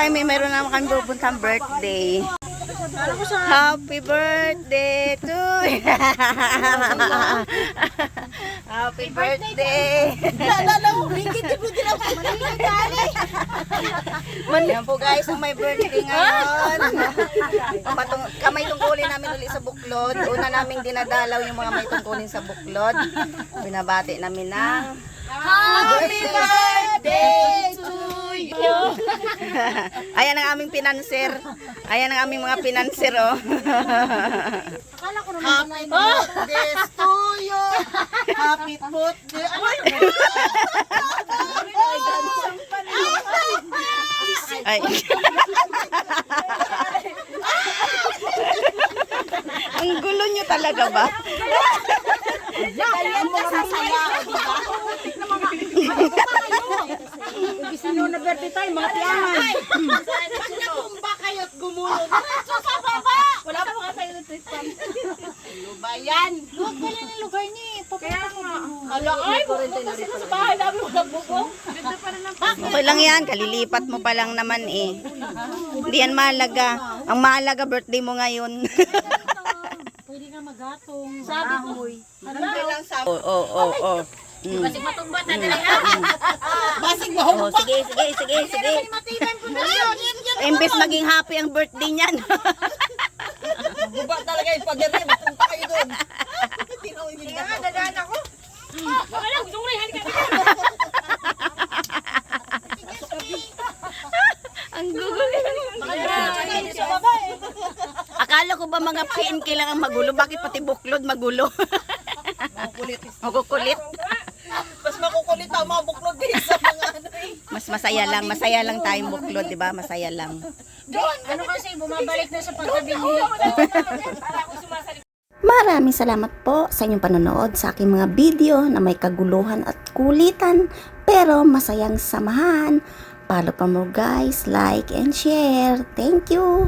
kami, mayroon naman kami pupuntang birthday. Happy birthday to you. Happy birthday. Yan po guys, ang may birthday ngayon. Kamay tungkulin namin ulit sa buklod. Una naming dinadalaw yung mga may tungkulin sa buklod. Binabati namin ng Happy birthday to you! Ayan ang aming pinanser. Ayan ang aming mga pinanser, oh. Happy birthday to you! Happy birthday! Ay. Ang gulo nyo talaga ba? Kaya mo sasaya, di ba? Sino na birthday tayo, mga tiyangan? Pag natumba kayo at gumulong, diretso sa baba! Wala pa mga tayo ng tristan. Ano ba yan? Huwag ka lang ng lugar niya. Kaya nga. Hala, ay, pupunta sila sa bahay namin walang bubong. Ganda pa rin ang Okay lang yan, kalilipat mo pa lang naman eh. Hindi yan mahalaga. Ang mahalaga birthday mo ngayon. pwede nga magatong. Sabi ko. Lang sa Oo. Basig matumba na lang. Basig mo. Oh, sige. Matiban ko na yun. Imbes maging happy ang birthday niyan. Guba talaga yung pagdating. Mapunta kayo doon. Kaya nga, dadaan ako. Wala, gusto ko rin. Ang gugulo. Sa baba eh. Akala ko ba mga PNK lang ang magulo? Bakit pati buklod magulo? Makukulit. Mas makukulit ang mga buklod sa mga ano eh. Mas masaya lang tayong buklod, di ba? Masaya lang. Ano kasi, bumabalik na sa pagkabili. Maraming salamat po sa inyong panonood sa aking mga video na may kaguluhan at kulitan pero masayang samahan. Follow pa mo guys, like and share. Thank you!